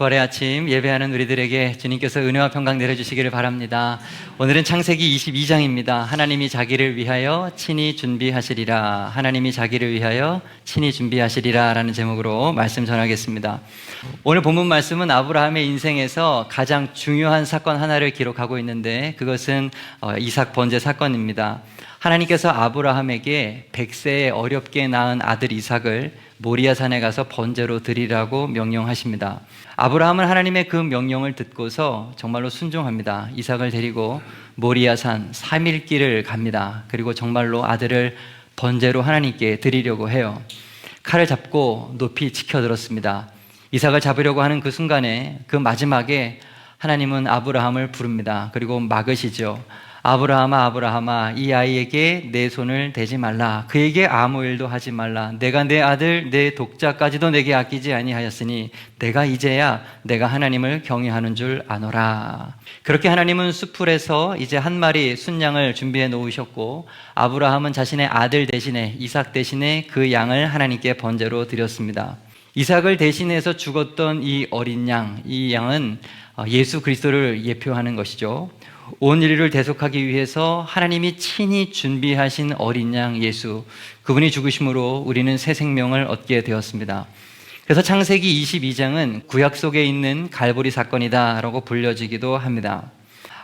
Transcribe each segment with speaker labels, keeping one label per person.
Speaker 1: 부활의 아침 예배하는 우리들에게 주님께서 은혜와 평강 내려주시기를 바랍니다. 오늘은 창세기 22장입니다. 하나님이 자기를 위하여 친히 준비하시리라. 하나님이 자기를 위하여 친히 준비하시리라 라는 제목으로 말씀 전하겠습니다. 오늘 본문 말씀은 아브라함의 인생에서 가장 중요한 사건 하나를 기록하고 있는데 그것은 이삭 번제 사건입니다. 하나님께서 아브라함에게 100세에 어렵게 낳은 아들 이삭을 모리아산에 가서 번제로 드리라고 명령하십니다. 아브라함은 하나님의 그 명령을 듣고서 정말로 순종합니다. 이삭을 데리고 모리아산 3일 길을 갑니다. 그리고 정말로 아들을 번제로 하나님께 드리려고 해요. 칼을 잡고 높이 치켜들었습니다. 이삭을 잡으려고 하는 그 순간에, 그 마지막에 하나님은 아브라함을 부릅니다. 그리고 막으시죠. 아브라함아, 아브라함아, 이 아이에게 내 손을 대지 말라. 그에게 아무 일도 하지 말라. 내가 내 아들, 내 독자까지도 내게 아끼지 아니하였으니 내가 이제야 내가 하나님을 경외하는 줄 아노라. 그렇게 하나님은 수풀에서 이제 한 마리 순양을 준비해 놓으셨고, 아브라함은 자신의 아들 대신에, 이삭 대신에 그 양을 하나님께 번제로 드렸습니다. 이삭을 대신해서 죽었던 이 어린 양, 이 양은 예수 그리스도를 예표하는 것이죠. 온 인류를 대속하기 위해서 하나님이 친히 준비하신 어린 양 예수, 그분이 죽으심으로 우리는 새 생명을 얻게 되었습니다. 그래서 창세기 22장은 구약 속에 있는 갈보리 사건이다 라고 불려지기도 합니다.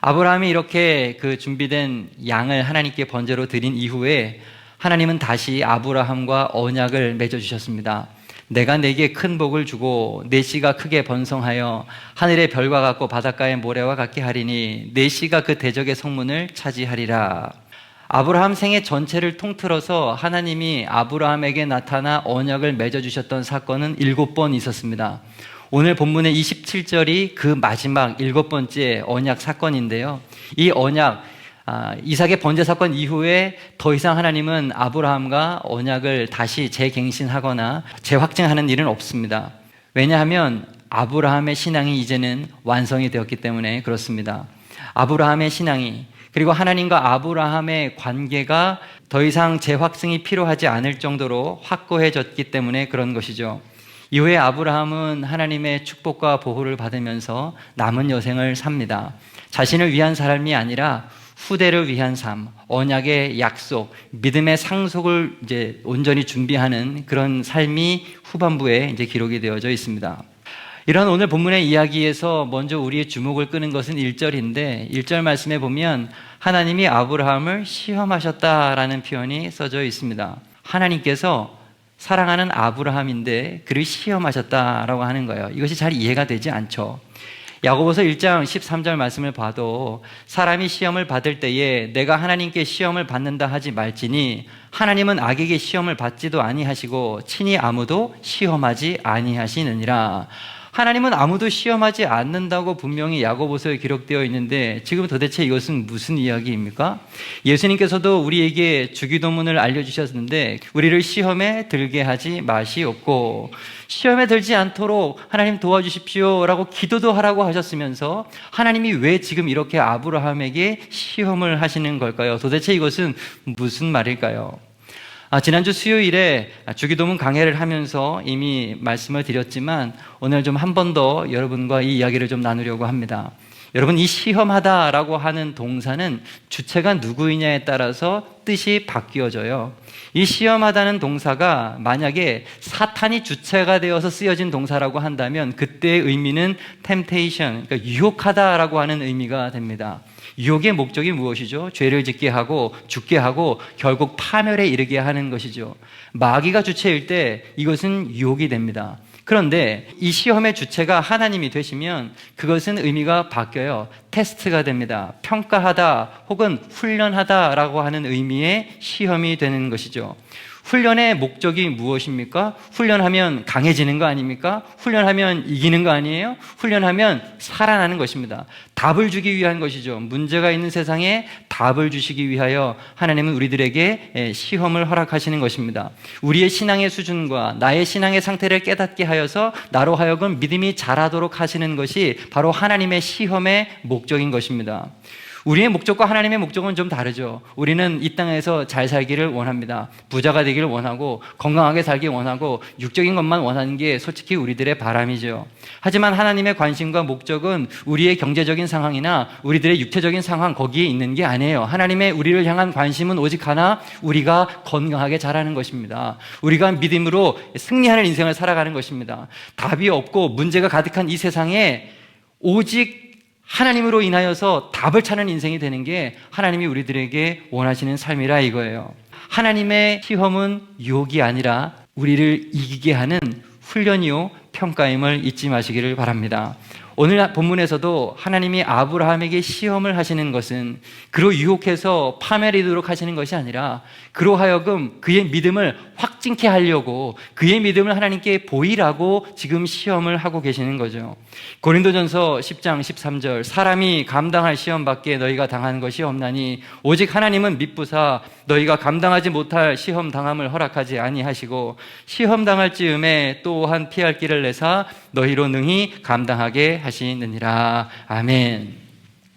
Speaker 1: 아브라함이 이렇게 그 준비된 양을 하나님께 번제로 드린 이후에 하나님은 다시 아브라함과 언약을 맺어주셨습니다. 내가 네게 큰 복을 주고 네 씨가 크게 번성하여 하늘의 별과 같고 바닷가의 모래와 같게 하리니 네 씨가 그 대적의 성문을 차지하리라. 아브라함 생애 전체를 통틀어서 하나님이 아브라함에게 나타나 언약을 맺어주셨던 사건은 7번 있었습니다. 오늘 본문의 27절이 그 마지막 7번째 언약 사건인데요. 이 언약, 이삭의 번제 사건 이후에 더 이상 하나님은 아브라함과 언약을 다시 재갱신하거나 재확증하는 일은 없습니다. 왜냐하면 아브라함의 신앙이 이제는 완성이 되었기 때문에 그렇습니다. 아브라함의 신앙이, 그리고 하나님과 아브라함의 관계가 더 이상 재확증이 필요하지 않을 정도로 확고해졌기 때문에 그런 것이죠. 이후에 아브라함은 하나님의 축복과 보호를 받으면서 남은 여생을 삽니다. 자신을 위한 삶이 아니라 후대를 위한 삶, 언약의 약속, 믿음의 상속을 이제 온전히 준비하는 그런 삶이 후반부에 이제 기록이 되어져 있습니다. 이런 오늘 본문의 이야기에서 먼저 우리의 주목을 끄는 것은 1절인데 1절 말씀에 보면 하나님이 아브라함을 시험하셨다라는 표현이 써져 있습니다. 하나님께서 사랑하는 아브라함인데 그를 시험하셨다라고 하는 거예요. 이것이 잘 이해가 되지 않죠. 야고보서 1장 13절 말씀을 봐도 사람이 시험을 받을 때에 내가 하나님께 시험을 받는다 하지 말지니 하나님은 악에게 시험을 받지도 아니하시고 친히 아무도 시험하지 아니하시느니라. 하나님은 아무도 시험하지 않는다고 분명히 야고보서에 기록되어 있는데 지금 도대체 이것은 무슨 이야기입니까? 예수님께서도 우리에게 주기도문을 알려주셨는데 우리를 시험에 들게 하지 마시옵고 시험에 들지 않도록 하나님 도와주십시오 라고 기도도 하라고 하셨으면서 하나님이 왜 지금 이렇게 아브라함에게 시험을 하시는 걸까요? 도대체 이것은 무슨 말일까요? 지난주 수요일에 주기도문 강해를 하면서 이미 말씀을 드렸지만 오늘 좀 한 번 더 여러분과 이 이야기를 좀 나누려고 합니다. 여러분, 이 시험하다라고 하는 동사는 주체가 누구이냐에 따라서 뜻이 바뀌어져요. 이 시험하다는 동사가 만약에 사탄이 주체가 되어서 쓰여진 동사라고 한다면 그때의 의미는 temptation, 그러니까 유혹하다라고 하는 의미가 됩니다. 유혹의 목적이 무엇이죠? 죄를 짓게 하고 죽게 하고 결국 파멸에 이르게 하는 것이죠. 마귀가 주체일 때 이것은 유혹이 됩니다. 그런데 이 시험의 주체가 하나님이 되시면 그것은 의미가 바뀌어요. 테스트가 됩니다. 평가하다 혹은 훈련하다라고 하는 의미의 시험이 되는 것이죠. 훈련의 목적이 무엇입니까? 훈련하면 강해지는 거 아닙니까? 훈련하면 이기는 거 아니에요? 훈련하면 살아나는 것입니다. 답을 주기 위한 것이죠. 문제가 있는 세상에 답을 주시기 위하여 하나님은 우리들에게 시험을 허락하시는 것입니다. 우리의 신앙의 수준과 나의 신앙의 상태를 깨닫게 하여서 나로 하여금 믿음이 자라도록 하시는 것이 바로 하나님의 시험의 목적인 것입니다. 우리의 목적과 하나님의 목적은 좀 다르죠. 우리는 이 땅에서 잘 살기를 원합니다. 부자가 되기를 원하고 건강하게 살기 원하고 육적인 것만 원하는 게 솔직히 우리들의 바람이죠. 하지만 하나님의 관심과 목적은 우리의 경제적인 상황이나 우리들의 육체적인 상황 거기에 있는 게 아니에요. 하나님의 우리를 향한 관심은 오직 하나, 우리가 건강하게 자라는 것입니다. 우리가 믿음으로 승리하는 인생을 살아가는 것입니다. 답이 없고 문제가 가득한 이 세상에 오직 하나님으로 인하여서 답을 찾는 인생이 되는 게 하나님이 우리들에게 원하시는 삶이라 이거예요. 하나님의 시험은 유혹이 아니라 우리를 이기게 하는 훈련이요 평가임을 잊지 마시기를 바랍니다. 오늘 본문에서도 하나님이 아브라함에게 시험을 하시는 것은 그로 유혹해서 파멸이 되도록 하시는 것이 아니라 그로 하여금 그의 믿음을 확증케 하려고 그의 믿음을 하나님께 보이라고 지금 시험을 하고 계시는 거죠. 고린도전서 10장 13절 사람이 감당할 시험밖에 너희가 당한 것이 없나니 오직 하나님은 미쁘사 너희가 감당하지 못할 시험 당함을 허락하지 아니하시고 시험 당할 즈음에 또한 피할 길을 내사 너희로 능히 감당하게 하시느니라. 아멘.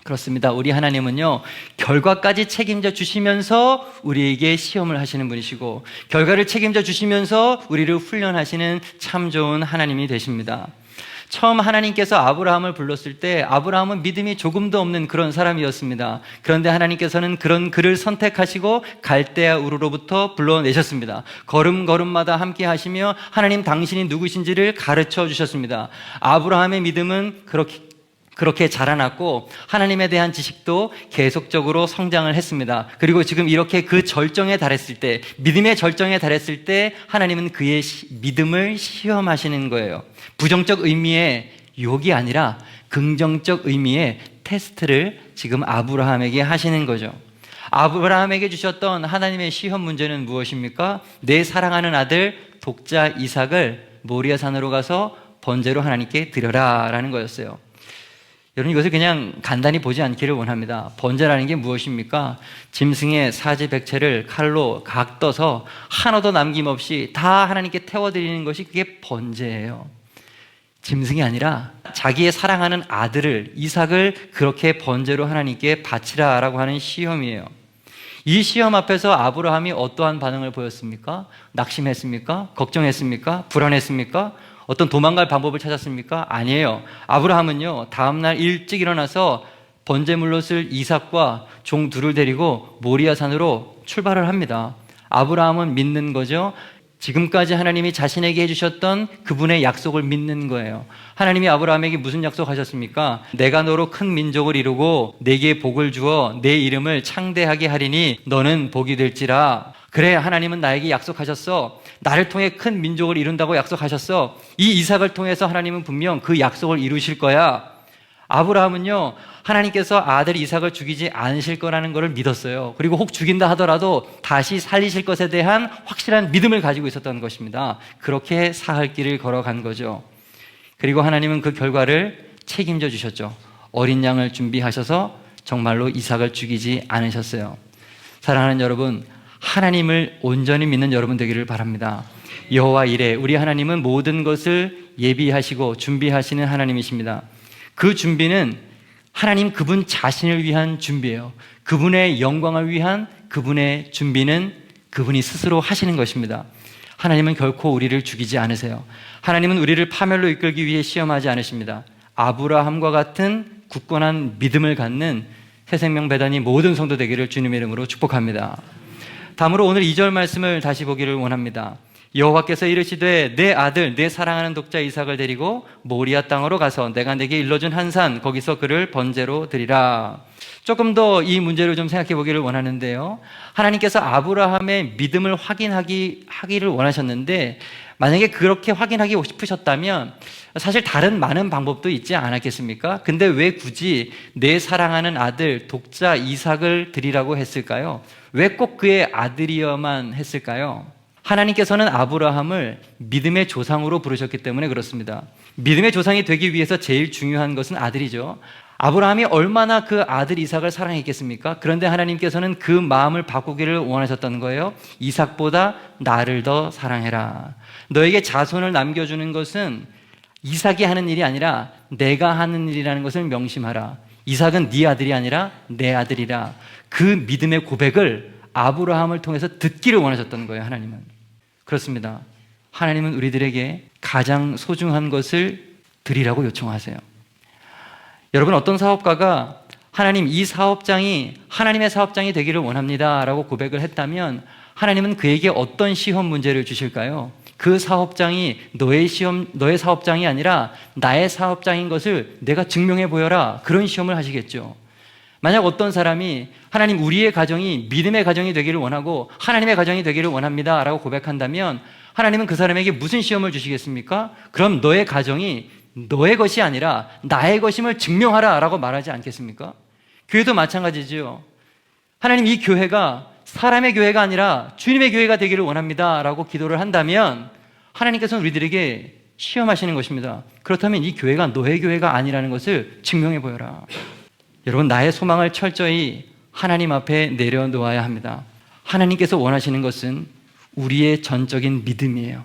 Speaker 1: 그렇습니다. 우리 하나님은요, 결과까지 책임져 주시면서 우리에게 시험을 하시는 분이시고, 결과를 책임져 주시면서 우리를 훈련하시는 참 좋은 하나님이 되십니다. 처음 하나님께서 아브라함을 불렀을 때 아브라함은 믿음이 조금도 없는 그런 사람이었습니다. 그런데 하나님께서는 그런 그를 선택하시고 갈대아 우르로부터 불러내셨습니다. 걸음걸음마다 함께 하시며 하나님 당신이 누구신지를 가르쳐 주셨습니다. 아브라함의 믿음은 그렇게 자라났고 하나님에 대한 지식도 계속적으로 성장을 했습니다. 그리고 지금 이렇게 그 절정에 달했을 때, 믿음의 절정에 달했을 때 하나님은 그의 믿음을 시험하시는 거예요. 부정적 의미의 유혹이 아니라 긍정적 의미의 테스트를 지금 아브라함에게 하시는 거죠. 아브라함에게 주셨던 하나님의 시험 문제는 무엇입니까? 내 사랑하는 아들 독자 이삭을 모리아 산으로 가서 번제로 하나님께 드려라 라는 거였어요. 여러분, 이것을 그냥 간단히 보지 않기를 원합니다. 번제라는 게 무엇입니까? 짐승의 사지백체를 칼로 각떠서 하나도 남김없이 다 하나님께 태워드리는 것이 그게 번제예요. 짐승이 아니라 자기의 사랑하는 아들을, 이삭을 그렇게 번제로 하나님께 바치라라고 하는 시험이에요. 이 시험 앞에서 아브라함이 어떠한 반응을 보였습니까? 낙심했습니까? 걱정했습니까? 불안했습니까? 어떤 도망갈 방법을 찾았습니까? 아니에요. 아브라함은요, 다음날 일찍 일어나서 번제물로 쓸 이삭과 종 둘을 데리고 모리아 산으로 출발을 합니다. 아브라함은 믿는 거죠. 지금까지 하나님이 자신에게 해주셨던 그분의 약속을 믿는 거예요. 하나님이 아브라함에게 무슨 약속하셨습니까? 내가 너로 큰 민족을 이루고 내게 복을 주어 내 이름을 창대하게 하리니 너는 복이 될지라. 그래, 하나님은 나에게 약속하셨어. 나를 통해 큰 민족을 이룬다고 약속하셨어. 이 이삭을 통해서 하나님은 분명 그 약속을 이루실 거야. 아브라함은요, 하나님께서 아들 이삭을 죽이지 않으실 거라는 것을 믿었어요. 그리고 혹 죽인다 하더라도 다시 살리실 것에 대한 확실한 믿음을 가지고 있었던 것입니다. 그렇게 사할 길을 걸어간 거죠. 그리고 하나님은 그 결과를 책임져 주셨죠. 어린 양을 준비하셔서 정말로 이삭을 죽이지 않으셨어요. 사랑하는 여러분, 하나님을 온전히 믿는 여러분 되기를 바랍니다. 여호와 이레, 우리 하나님은 모든 것을 예비하시고 준비하시는 하나님이십니다. 그 준비는 하나님 그분 자신을 위한 준비예요. 그분의 영광을 위한 그분의 준비는 그분이 스스로 하시는 것입니다. 하나님은 결코 우리를 죽이지 않으세요. 하나님은 우리를 파멸로 이끌기 위해 시험하지 않으십니다. 아브라함과 같은 굳건한 믿음을 갖는 새생명 배단이 모든 성도 되기를 주님의 이름으로 축복합니다. 다음으로 오늘 2절 말씀을 다시 보기를 원합니다. 여호와께서 이르시되 내 아들 내 사랑하는 독자 이삭을 데리고 모리아 땅으로 가서 내가 내게 일러준 한 산 거기서 그를 번제로 드리라. 조금 더 이 문제를 좀 생각해 보기를 원하는데요, 하나님께서 아브라함의 믿음을 하기를 원하셨는데 만약에 그렇게 확인하기 싶으셨다면 사실 다른 많은 방법도 있지 않았겠습니까? 근데 왜 굳이 내 사랑하는 아들 독자 이삭을 드리라고 했을까요? 왜 꼭 그의 아들이어만 했을까요? 하나님께서는 아브라함을 믿음의 조상으로 부르셨기 때문에 그렇습니다. 믿음의 조상이 되기 위해서 제일 중요한 것은 아들이죠. 아브라함이 얼마나 그 아들 이삭을 사랑했겠습니까? 그런데 하나님께서는 그 마음을 바꾸기를 원하셨던 거예요. 이삭보다 나를 더 사랑해라. 너에게 자손을 남겨주는 것은 이삭이 하는 일이 아니라 내가 하는 일이라는 것을 명심하라. 이삭은 네 아들이 아니라 내 아들이라. 그 믿음의 고백을 아브라함을 통해서 듣기를 원하셨던 거예요, 하나님은. 그렇습니다. 하나님은 우리들에게 가장 소중한 것을 드리라고 요청하세요. 여러분, 어떤 사업가가 하나님, 이 사업장이 하나님의 사업장이 되기를 원합니다 라고 고백을 했다면 하나님은 그에게 어떤 시험 문제를 주실까요? 그 사업장이 너의 사업장이 아니라 나의 사업장인 것을 내가 증명해 보여라, 그런 시험을 하시겠죠. 만약 어떤 사람이 하나님, 우리의 가정이 믿음의 가정이 되기를 원하고 하나님의 가정이 되기를 원합니다 라고 고백한다면 하나님은 그 사람에게 무슨 시험을 주시겠습니까? 그럼 너의 가정이 너의 것이 아니라 나의 것임을 증명하라 라고 말하지 않겠습니까? 교회도 마찬가지죠. 하나님, 이 교회가 사람의 교회가 아니라 주님의 교회가 되기를 원합니다 라고 기도를 한다면 하나님께서는 우리들에게 시험하시는 것입니다. 그렇다면 이 교회가 너의 교회가 아니라는 것을 증명해 보여라. 여러분, 나의 소망을 철저히 하나님 앞에 내려놓아야 합니다. 하나님께서 원하시는 것은 우리의 전적인 믿음이에요.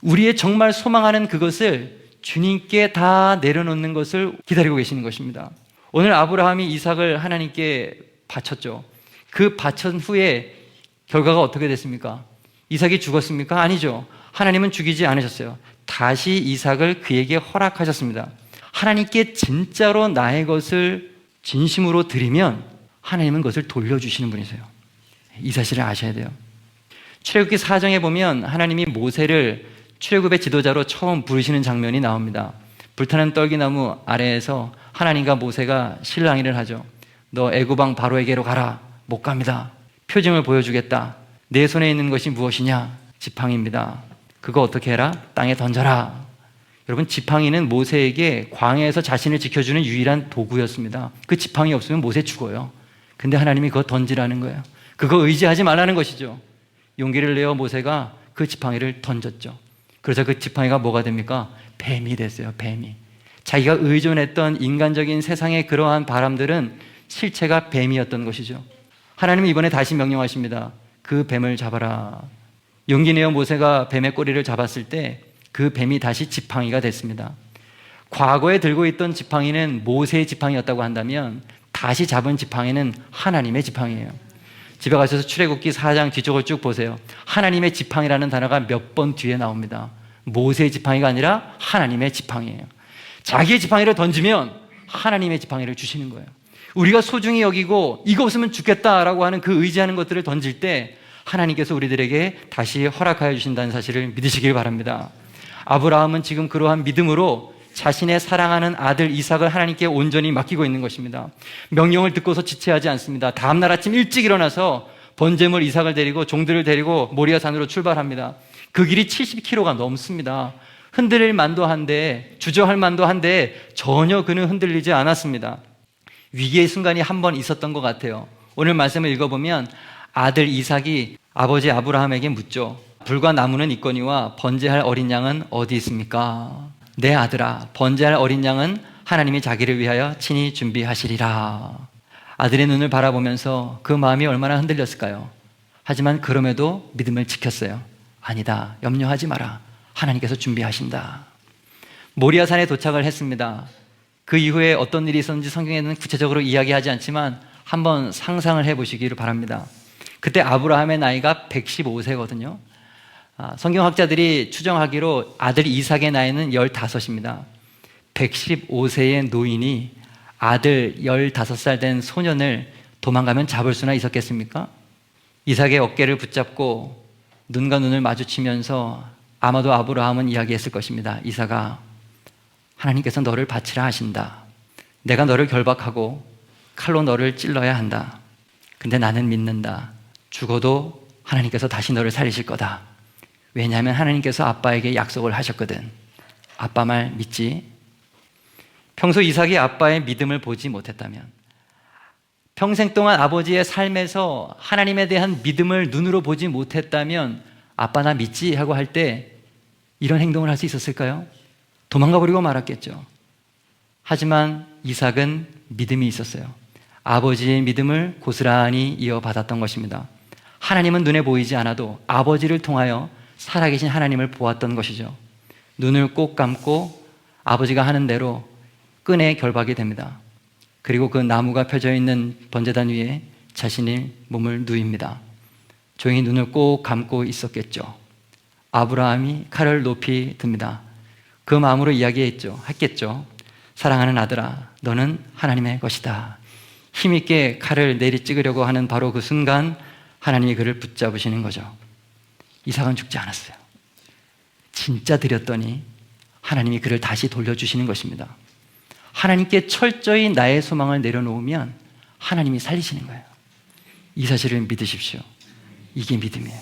Speaker 1: 우리의 정말 소망하는 그것을 주님께 다 내려놓는 것을 기다리고 계시는 것입니다. 오늘 아브라함이 이삭을 하나님께 바쳤죠. 그 바친 후에 결과가 어떻게 됐습니까? 이삭이 죽었습니까? 아니죠. 하나님은 죽이지 않으셨어요. 다시 이삭을 그에게 허락하셨습니다. 하나님께 진짜로 나의 것을 진심으로 드리면 하나님은 그것을 돌려주시는 분이세요. 이 사실을 아셔야 돼요. 출애굽기 4장에 보면 하나님이 모세를 출애굽의 지도자로 처음 부르시는 장면이 나옵니다. 불타는 떨기나무 아래에서 하나님과 모세가 실랑이를 하죠. 너 애굽 왕 바로에게로 가라. 못 갑니다. 표징을 보여주겠다. 내 손에 있는 것이 무엇이냐? 지팡이입니다. 그거 어떻게 해라? 땅에 던져라. 여러분, 지팡이는 모세에게 광야에서 자신을 지켜주는 유일한 도구였습니다. 그 지팡이 없으면 모세 죽어요. 근데 하나님이 그거 던지라는 거예요. 그거 의지하지 말라는 것이죠. 용기를 내어 모세가 그 지팡이를 던졌죠. 그래서 그 지팡이가 뭐가 됩니까? 뱀이 됐어요. 뱀이. 자기가 의존했던 인간적인 세상의 그러한 바람들은 실체가 뱀이었던 것이죠. 하나님은 이번에 다시 명령하십니다. 그 뱀을 잡아라. 용기 내어 모세가 뱀의 꼬리를 잡았을 때 그 뱀이 다시 지팡이가 됐습니다. 과거에 들고 있던 지팡이는 모세의 지팡이였다고 한다면 다시 잡은 지팡이는 하나님의 지팡이에요. 집에 가셔서 출애굽기 4장 뒤쪽을 쭉 보세요. 하나님의 지팡이라는 단어가 몇 번 뒤에 나옵니다. 모세의 지팡이가 아니라 하나님의 지팡이에요. 자기의 지팡이를 던지면 하나님의 지팡이를 주시는 거예요. 우리가 소중히 여기고 이거 없으면 죽겠다라고 하는 그 의지하는 것들을 던질 때 하나님께서 우리들에게 다시 허락하여 주신다는 사실을 믿으시길 바랍니다. 아브라함은 지금 그러한 믿음으로 자신의 사랑하는 아들 이삭을 하나님께 온전히 맡기고 있는 것입니다. 명령을 듣고서 지체하지 않습니다. 다음날 아침 일찍 일어나서 번제물 이삭을 데리고 종들을 데리고 모리아 산으로 출발합니다. 그 길이 70km가 넘습니다. 흔들릴 만도 한데, 주저할 만도 한데 전혀 그는 흔들리지 않았습니다. 위기의 순간이 한 번 있었던 것 같아요. 오늘 말씀을 읽어보면 아들 이삭이 아버지 아브라함에게 묻죠. 불과 나무는 있거니와 번제할 어린 양은 어디 있습니까? 내 아들아, 번제할 어린 양은 하나님이 자기를 위하여 친히 준비하시리라. 아들의 눈을 바라보면서 그 마음이 얼마나 흔들렸을까요? 하지만 그럼에도 믿음을 지켰어요. 아니다, 염려하지 마라. 하나님께서 준비하신다. 모리아산에 도착을 했습니다. 그 이후에 어떤 일이 있었는지 성경에는 구체적으로 이야기하지 않지만 한번 상상을 해보시기를 바랍니다. 그때 아브라함의 나이가 115세거든요. 성경학자들이 추정하기로 아들 이삭의 나이는 15입니다. 115세의 노인이 아들 15살 된 소년을 도망가면 잡을 수나 있었겠습니까? 이삭의 어깨를 붙잡고 눈과 눈을 마주치면서 아마도 아브라함은 이야기했을 것입니다. 이삭아, 하나님께서 너를 바치라 하신다. 내가 너를 결박하고 칼로 너를 찔러야 한다. 근데 나는 믿는다. 죽어도 하나님께서 다시 너를 살리실 거다. 왜냐하면 하나님께서 아빠에게 약속을 하셨거든. 아빠 말 믿지? 평소 이삭이 아빠의 믿음을 보지 못했다면, 평생 동안 아버지의 삶에서 하나님에 대한 믿음을 눈으로 보지 못했다면 아빠 나 믿지? 하고 할 때 이런 행동을 할 수 있었을까요? 도망가 버리고 말았겠죠. 하지만 이삭은 믿음이 있었어요. 아버지의 믿음을 고스란히 이어받았던 것입니다. 하나님은 눈에 보이지 않아도 아버지를 통하여 살아계신 하나님을 보았던 것이죠. 눈을 꼭 감고 아버지가 하는 대로 끈에 결박이 됩니다. 그리고 그 나무가 펴져 있는 번제단 위에 자신의 몸을 누입니다. 조용히 눈을 꼭 감고 있었겠죠. 아브라함이 칼을 높이 듭니다. 그 마음으로 했겠죠. 사랑하는 아들아, 너는 하나님의 것이다. 힘있게 칼을 내리 찍으려고 하는 바로 그 순간 하나님이 그를 붙잡으시는 거죠. 이삭은 죽지 않았어요. 진짜 드렸더니 하나님이 그를 다시 돌려주시는 것입니다. 하나님께 철저히 나의 소망을 내려놓으면 하나님이 살리시는 거예요. 이 사실을 믿으십시오. 이게 믿음이에요.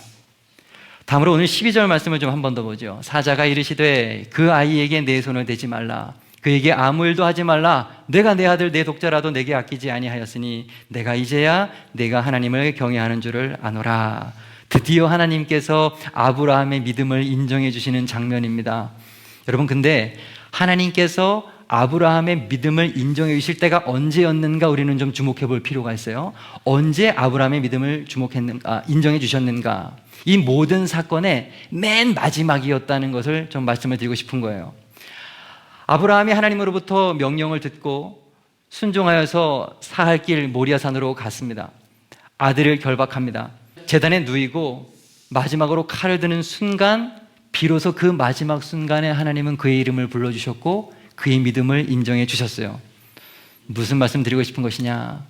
Speaker 1: 다음으로 오늘 12절 말씀을 좀 한 번 더 보죠. 사자가 이르시되 그 아이에게 내 손을 대지 말라. 그에게 아무 일도 하지 말라. 내가 내 아들 내 독자라도 내게 아끼지 아니하였으니 내가 이제야 내가 하나님을 경외하는 줄을 아노라. 드디어 하나님께서 아브라함의 믿음을 인정해 주시는 장면입니다. 여러분, 근데 하나님께서 아브라함의 믿음을 인정해 주실 때가 언제였는가 우리는 좀 주목해 볼 필요가 있어요. 언제 아브라함의 믿음을 인정해 주셨는가? 이 모든 사건의 맨 마지막이었다는 것을 좀 말씀을 드리고 싶은 거예요. 아브라함이 하나님으로부터 명령을 듣고 순종하여서 사할 길 모리아산으로 갔습니다. 아들을 결박합니다. 제단에 누이고 마지막으로 칼을 드는 순간, 비로소 그 마지막 순간에 하나님은 그의 이름을 불러주셨고 그의 믿음을 인정해 주셨어요. 무슨 말씀 드리고 싶은 것이냐?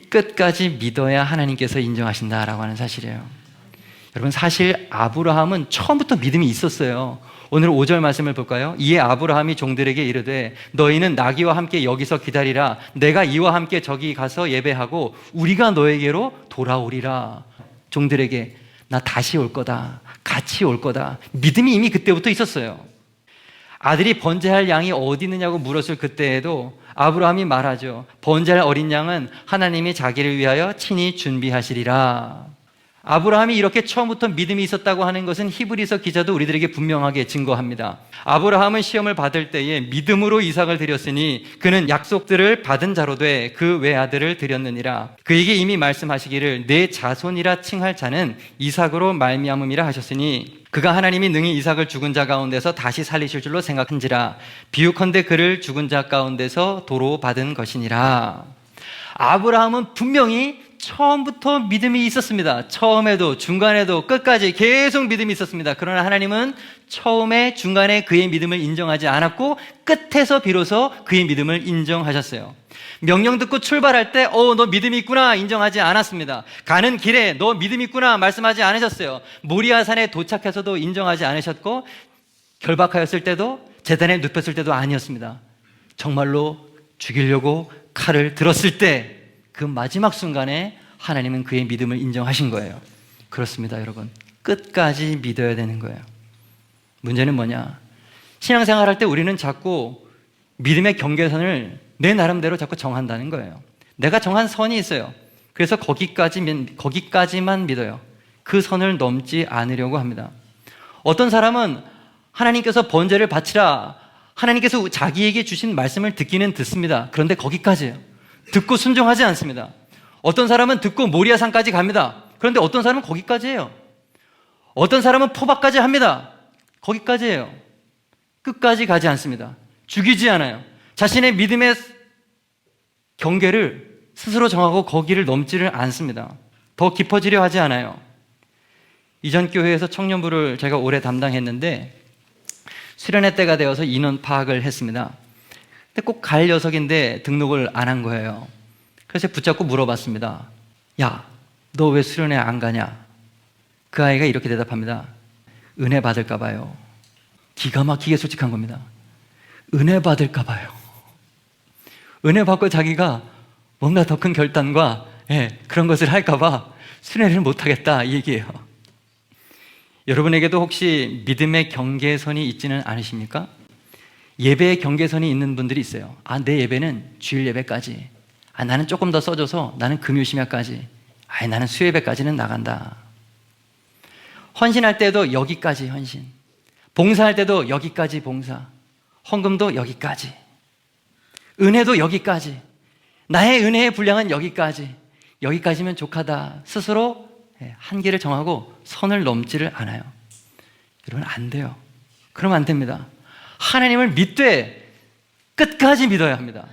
Speaker 1: 끝까지 믿어야 하나님께서 인정하신다라고 하는 사실이에요. 여러분, 사실 아브라함은 처음부터 믿음이 있었어요. 오늘 5절 말씀을 볼까요? 이에 아브라함이 종들에게 이르되 너희는 나귀와 함께 여기서 기다리라. 내가 이와 함께 저기 가서 예배하고 우리가 너에게로 돌아오리라. 종들에게 나 다시 올 거다. 같이 올 거다. 믿음이 이미 그때부터 있었어요. 아들이 번제할 양이 어디 있느냐고 물었을 그때에도 아브라함이 말하죠. 번제할 어린 양은 하나님이 자기를 위하여 친히 준비하시리라. 아브라함이 이렇게 처음부터 믿음이 있었다고 하는 것은 히브리서 기자도 우리들에게 분명하게 증거합니다. 아브라함은 시험을 받을 때에 믿음으로 이삭을 드렸으니 그는 약속들을 받은 자로 돼 그 외아들을 드렸느니라. 그에게 이미 말씀하시기를 내 자손이라 칭할 자는 이삭으로 말미암음이라 하셨으니 그가 하나님이 능히 이삭을 죽은 자 가운데서 다시 살리실 줄로 생각한지라. 비유컨대 그를 죽은 자 가운데서 도로 받은 것이니라. 아브라함은 분명히 처음부터 믿음이 있었습니다. 처음에도 중간에도 끝까지 계속 믿음이 있었습니다. 그러나 하나님은 처음에 중간에 그의 믿음을 인정하지 않았고 끝에서 비로소 그의 믿음을 인정하셨어요. 명령 듣고 출발할 때 너 믿음이 있구나 인정하지 않았습니다. 가는 길에 너 믿음 있구나 말씀하지 않으셨어요. 모리아산에 도착해서도 인정하지 않으셨고 결박하였을 때도 제단에 눕혔을 때도 아니었습니다. 정말로 죽이려고 칼을 들었을 때 그 마지막 순간에 하나님은 그의 믿음을 인정하신 거예요. 그렇습니다, 여러분. 끝까지 믿어야 되는 거예요. 문제는 뭐냐? 신앙생활 할 때 우리는 자꾸 믿음의 경계선을 내 나름대로 자꾸 정한다는 거예요. 내가 정한 선이 있어요. 그래서 거기까지만 믿어요. 그 선을 넘지 않으려고 합니다. 어떤 사람은 하나님께서 번제를 바치라, 하나님께서 자기에게 주신 말씀을 듣기는 듣습니다. 그런데 거기까지예요. 듣고 순종하지 않습니다. 어떤 사람은 듣고 모리아산까지 갑니다. 그런데 어떤 사람은 거기까지예요. 어떤 사람은 포박까지 합니다. 거기까지예요. 끝까지 가지 않습니다. 죽이지 않아요. 자신의 믿음의 경계를 스스로 정하고 거기를 넘지를 않습니다. 더 깊어지려 하지 않아요. 이전 교회에서 청년부를 제가 오래 담당했는데 수련회 때가 되어서 인원 파악을 했습니다. 근데 꼭 갈 녀석인데 등록을 안 한 거예요. 그래서 붙잡고 물어봤습니다. 야, 너 왜 수련회 안 가냐? 그 아이가 이렇게 대답합니다. 은혜 받을까 봐요. 기가 막히게 솔직한 겁니다. 은혜 받을까 봐요. 은혜 받고 자기가 뭔가 더 큰 결단과 그런 것을 할까 봐 수련회를 못 하겠다 이 얘기예요. 여러분에게도 혹시 믿음의 경계선이 있지는 않으십니까? 예배의 경계선이 있는 분들이 있어요. 내 예배는 주일 예배까지. 나는 조금 더 써줘서 나는 금요 심야까지. 나는 수요예배까지는 나간다. 헌신할 때도 여기까지 헌신. 봉사할 때도 여기까지 봉사. 헌금도 여기까지. 은혜도 여기까지. 나의 은혜의 분량은 여기까지. 여기까지면 족하다. 스스로 한계를 정하고 선을 넘지를 않아요. 여러분, 안 돼요. 그러면 안 됩니다. 하나님을 믿되 끝까지 믿어야 합니다.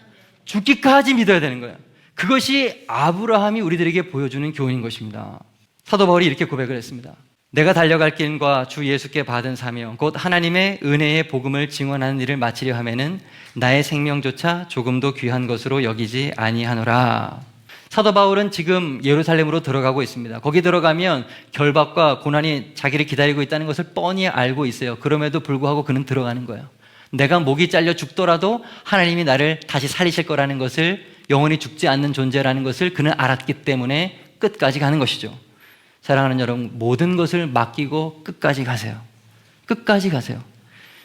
Speaker 1: 죽기까지 믿어야 되는 거예요. 그것이 아브라함이 우리들에게 보여주는 교훈인 것입니다. 사도 바울이 이렇게 고백을 했습니다. 내가 달려갈 길과 주 예수께 받은 사명 곧 하나님의 은혜의 복음을 증언하는 일을 마치려 하면은 나의 생명조차 조금도 귀한 것으로 여기지 아니하노라. 사도 바울은 지금 예루살렘으로 들어가고 있습니다. 거기 들어가면 결박과 고난이 자기를 기다리고 있다는 것을 뻔히 알고 있어요. 그럼에도 불구하고 그는 들어가는 거예요. 내가 목이 잘려 죽더라도 하나님이 나를 다시 살리실 거라는 것을, 영원히 죽지 않는 존재라는 것을 그는 알았기 때문에 끝까지 가는 것이죠. 사랑하는 여러분, 모든 것을 맡기고 끝까지 가세요. 끝까지 가세요.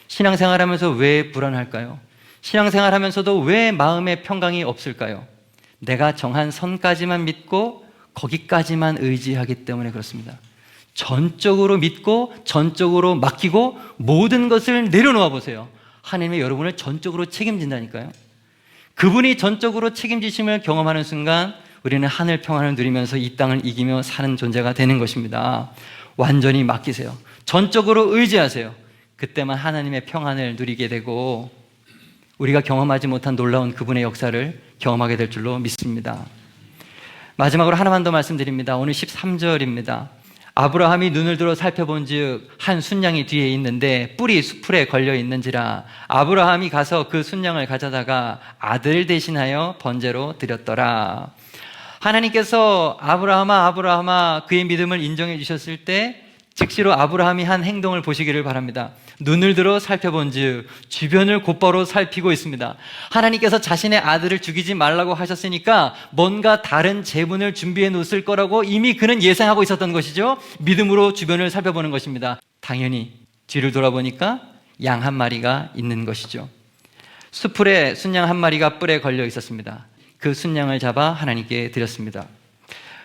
Speaker 1: 신앙생활 하면서 왜 불안할까요? 신앙생활 하면서도 왜 마음의 평강이 없을까요? 내가 정한 선까지만 믿고 거기까지만 의지하기 때문에 그렇습니다. 전적으로 믿고 전적으로 맡기고 모든 것을 내려놓아 보세요. 하나님이 여러분을 전적으로 책임진다니까요. 그분이 전적으로 책임지심을 경험하는 순간 우리는 하늘 평안을 누리면서 이 땅을 이기며 사는 존재가 되는 것입니다. 완전히 맡기세요. 전적으로 의지하세요. 그때만 하나님의 평안을 누리게 되고 우리가 경험하지 못한 놀라운 그분의 역사를 경험하게 될 줄로 믿습니다. 마지막으로 하나만 더 말씀드립니다. 오늘 13절입니다. 아브라함이 눈을 들어 살펴본즉 한 순양이 뒤에 있는데 뿔이 수풀에 걸려 있는지라 아브라함이 가서 그 순양을 가져다가 아들 대신하여 번제로 드렸더라. 하나님께서 아브라함아 그의 믿음을 인정해 주셨을 때 즉시로 아브라함이 한 행동을 보시기를 바랍니다. 눈을 들어 살펴본즉 주변을 곧바로 살피고 있습니다. 하나님께서 자신의 아들을 죽이지 말라고 하셨으니까 뭔가 다른 제문을 준비해 놓을 거라고 이미 그는 예상하고 있었던 것이죠. 믿음으로 주변을 살펴보는 것입니다. 당연히 뒤를 돌아보니까 양 한 마리가 있는 것이죠. 수풀에 순양 한 마리가 뿔에 걸려 있었습니다. 그 순양을 잡아 하나님께 드렸습니다.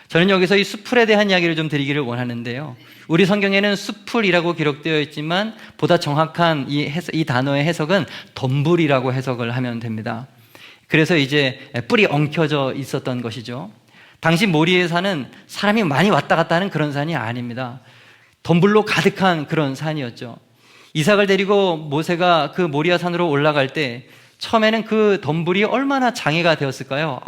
Speaker 1: 저는 여기서 이 수풀에 대한 이야기를 좀 드리기를 원하는데요. 우리 성경에는 수풀이라고 기록되어 있지만 보다 정확한 이 단어의 해석은 덤불이라고 해석을 하면 됩니다. 그래서 이제 뿔이 엉켜져 있었던 것이죠. 당시 모리아산은 사람이 많이 왔다 갔다 하는 그런 산이 아닙니다. 덤불로 가득한 그런 산이었죠. 이삭을 데리고 모세가 그 모리아산으로 올라갈 때 처음에는 그 덤불이 얼마나 장애가 되었을까요?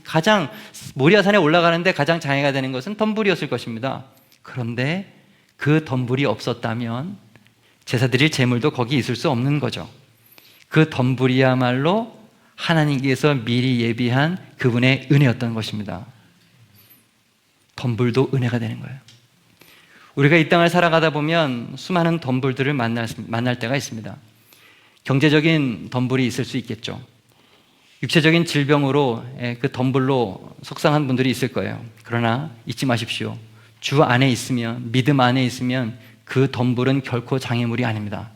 Speaker 1: 가장 모리아산에 올라가는데 가장 장애가 되는 것은 덤불이었을 것입니다. 그런데 그 덤불이 없었다면 제사 드릴 제물도 거기 있을 수 없는 거죠. 그 덤불이야말로 하나님께서 미리 예비한 그분의 은혜였던 것입니다. 덤불도 은혜가 되는 거예요. 우리가 이 땅을 살아가다 보면 수많은 덤불들을 만날 때가 있습니다. 경제적인 덤불이 있을 수 있겠죠. 육체적인 질병으로 그 덤불로 속상한 분들이 있을 거예요. 그러나 잊지 마십시오. 주 안에 있으면, 믿음 안에 있으면 그 덤불은 결코 장애물이 아닙니다.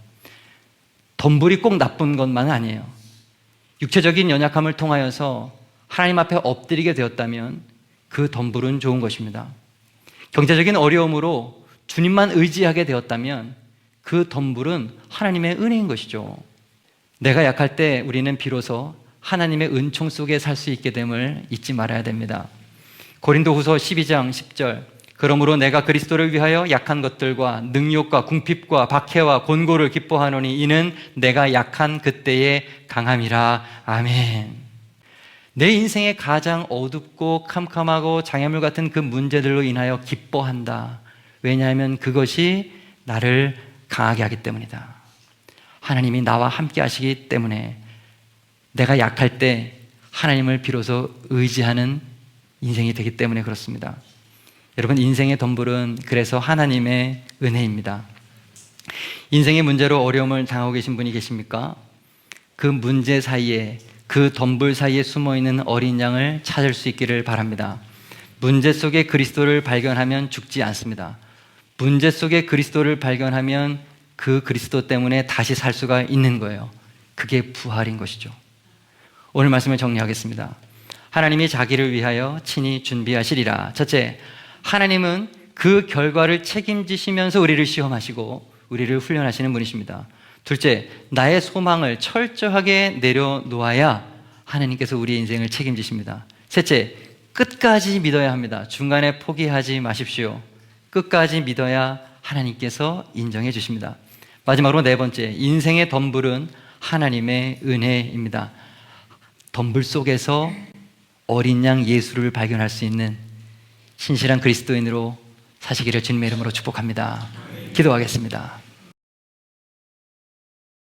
Speaker 1: 덤불이 꼭 나쁜 것만은 아니에요. 육체적인 연약함을 통하여서 하나님 앞에 엎드리게 되었다면 그 덤불은 좋은 것입니다. 경제적인 어려움으로 주님만 의지하게 되었다면 그 덤불은 하나님의 은혜인 것이죠. 내가 약할 때 우리는 비로소 하나님의 은총 속에 살 수 있게 됨을 잊지 말아야 됩니다. 고린도후서 12장 10절 그러므로 내가 그리스도를 위하여 약한 것들과 능욕과 궁핍과 박해와 곤고를 기뻐하노니 이는 내가 약한 그때의 강함이라. 아멘. 내 인생의 가장 어둡고 캄캄하고 장애물 같은 그 문제들로 인하여 기뻐한다. 왜냐하면 그것이 나를 강하게 하기 때문이다. 하나님이 나와 함께 하시기 때문에 내가 약할 때 하나님을 비로소 의지하는 인생이 되기 때문에 그렇습니다. 여러분, 인생의 덤불은 그래서 하나님의 은혜입니다. 인생의 문제로 어려움을 당하고 계신 분이 계십니까? 그 문제 사이에, 그 덤불 사이에 숨어있는 어린 양을 찾을 수 있기를 바랍니다. 문제 속에 그리스도를 발견하면 죽지 않습니다. 문제 속에 그리스도를 발견하면 그 그리스도 때문에 다시 살 수가 있는 거예요. 그게 부활인 것이죠. 오늘 말씀을 정리하겠습니다. 하나님이 자기를 위하여 친히 준비하시리라. 첫째, 하나님은 그 결과를 책임지시면서 우리를 시험하시고 우리를 훈련하시는 분이십니다. 둘째, 나의 소망을 철저하게 내려놓아야 하나님께서 우리의 인생을 책임지십니다. 셋째, 끝까지 믿어야 합니다. 중간에 포기하지 마십시오. 끝까지 믿어야 하나님께서 인정해 주십니다. 마지막으로 네 번째, 인생의 덤불은 하나님의 은혜입니다. 덤불 속에서 어린 양 예수를 발견할 수 있는 신실한 그리스도인으로 사시기를 주님의 이름으로 축복합니다. 기도하겠습니다.